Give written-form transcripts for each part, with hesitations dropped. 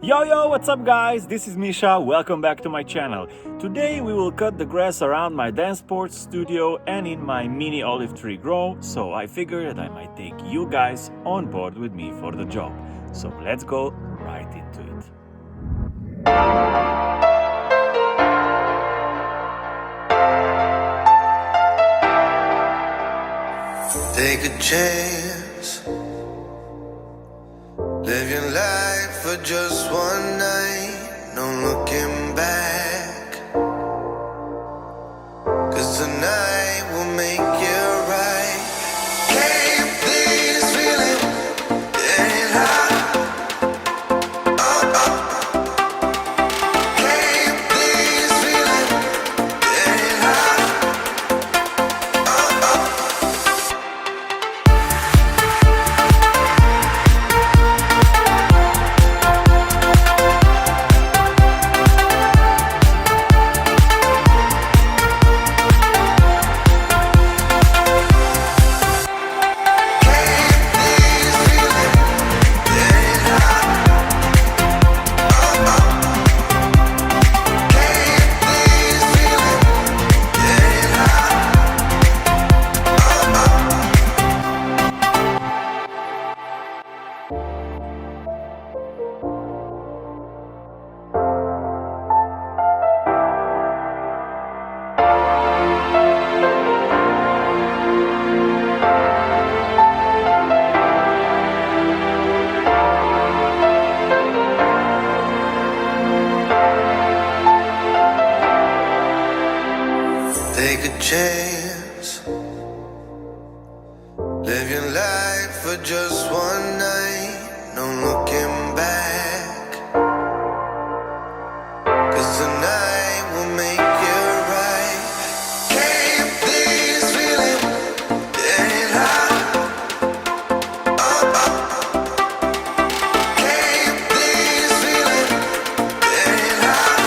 Yo, what's up, guys? This is Misha. Welcome back to my channel. Today we will cut the grass around my dance sports studio and in my mini olive tree grow, so I figured that I might take you guys on board with me for the job. So let's go right into it. Take a chance, live your life for just one night, no looking back. 'Cause tonight will make you right. Can't this feeling getting hot? Can't this feeling getting hot? Take a chance, live your life for just one night, no looking back. 'Cause tonight will make you right. Can't this feeling getting hot? Can't this feeling getting hot?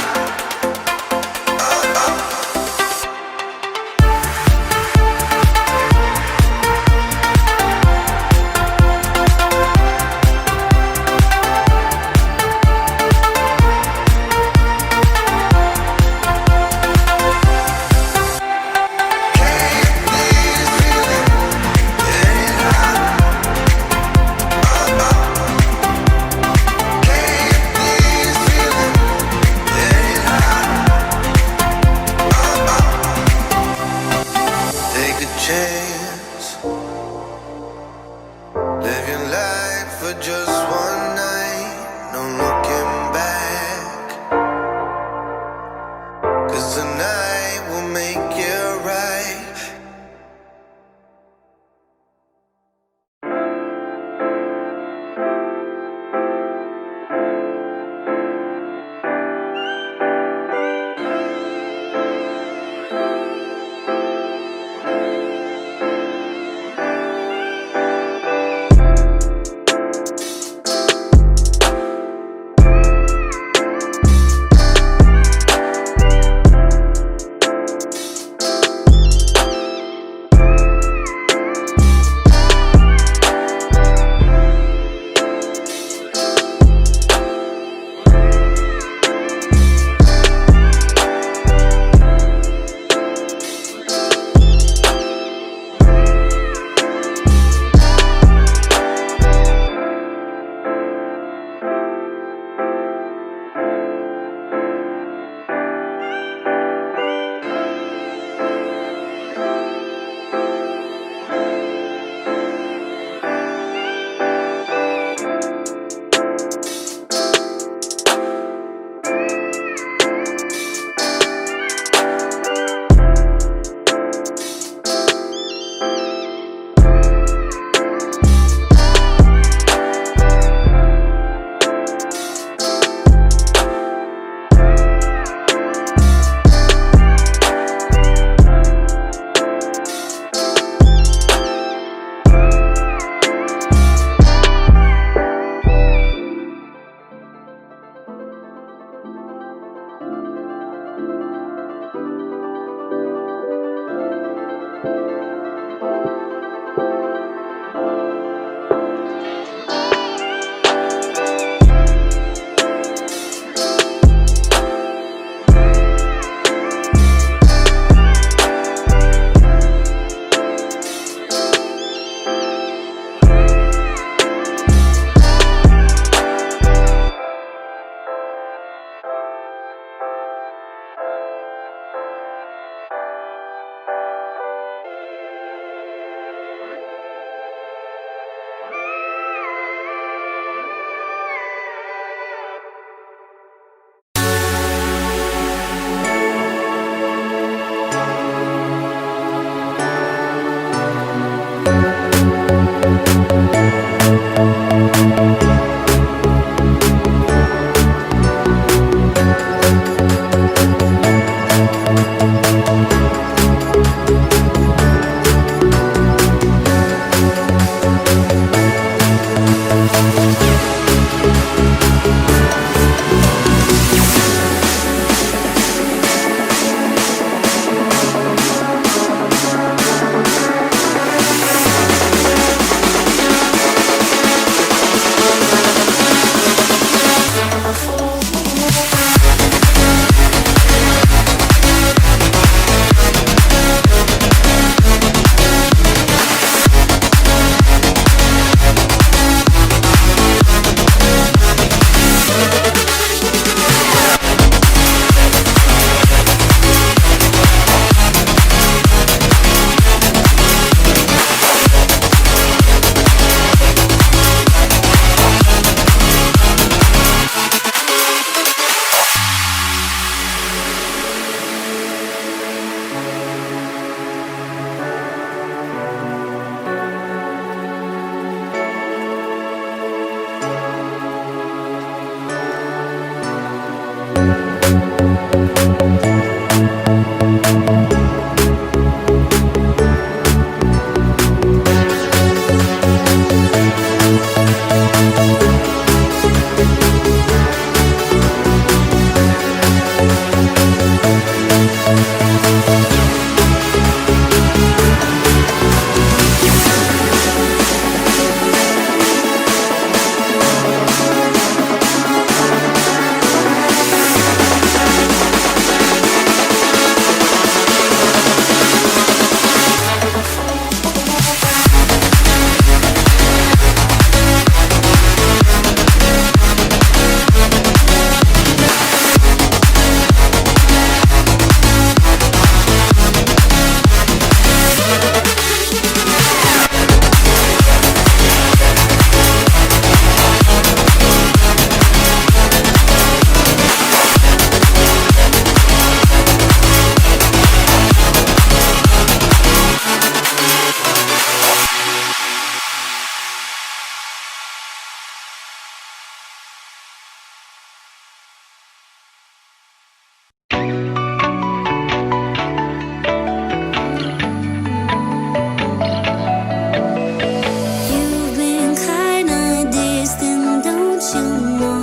You've been kinda distant, don't you know?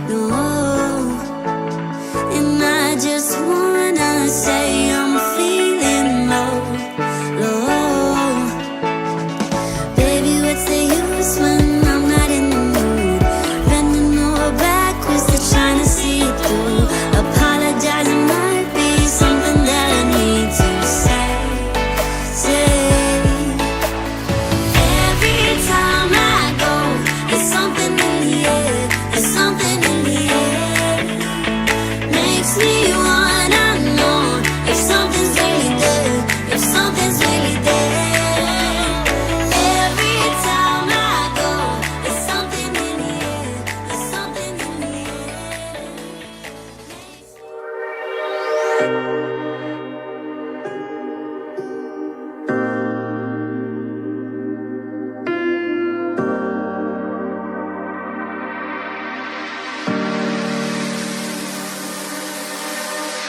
No, and I just wanna say I'm feeling low, low. Baby, what's the use when I'm not in the mood? Bending over backwards to trying to see it through. Apologizing might be something that I need to say. Every time I go, there's something in the air. There's something in the air. Makes me wanna know if something's really there. If something's really there. Every time I go, there's something in the air. There's something in the air.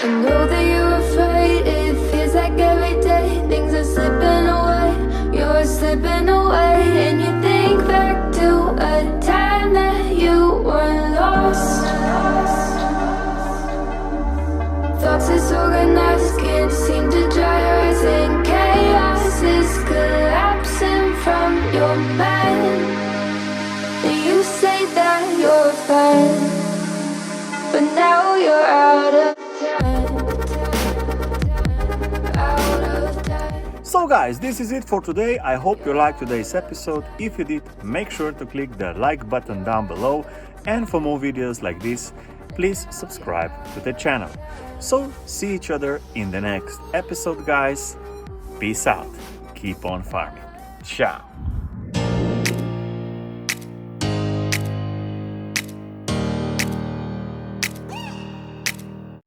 I know that you're afraid, it feels like every day things are slipping away, you're slipping away. And you think back to a time that you were lost. Thoughts disorganized, can't seem to dry your eyes, and chaos is collapsing from your mind. And you say that you're fine, but now you're out of time. So guys, this is it for today. I hope you liked today's episode. If you did, make sure to click the like button down below, and for more videos like this, please subscribe to the channel. So see each other in the next episode, guys. Peace out. Keep on farming. Ciao.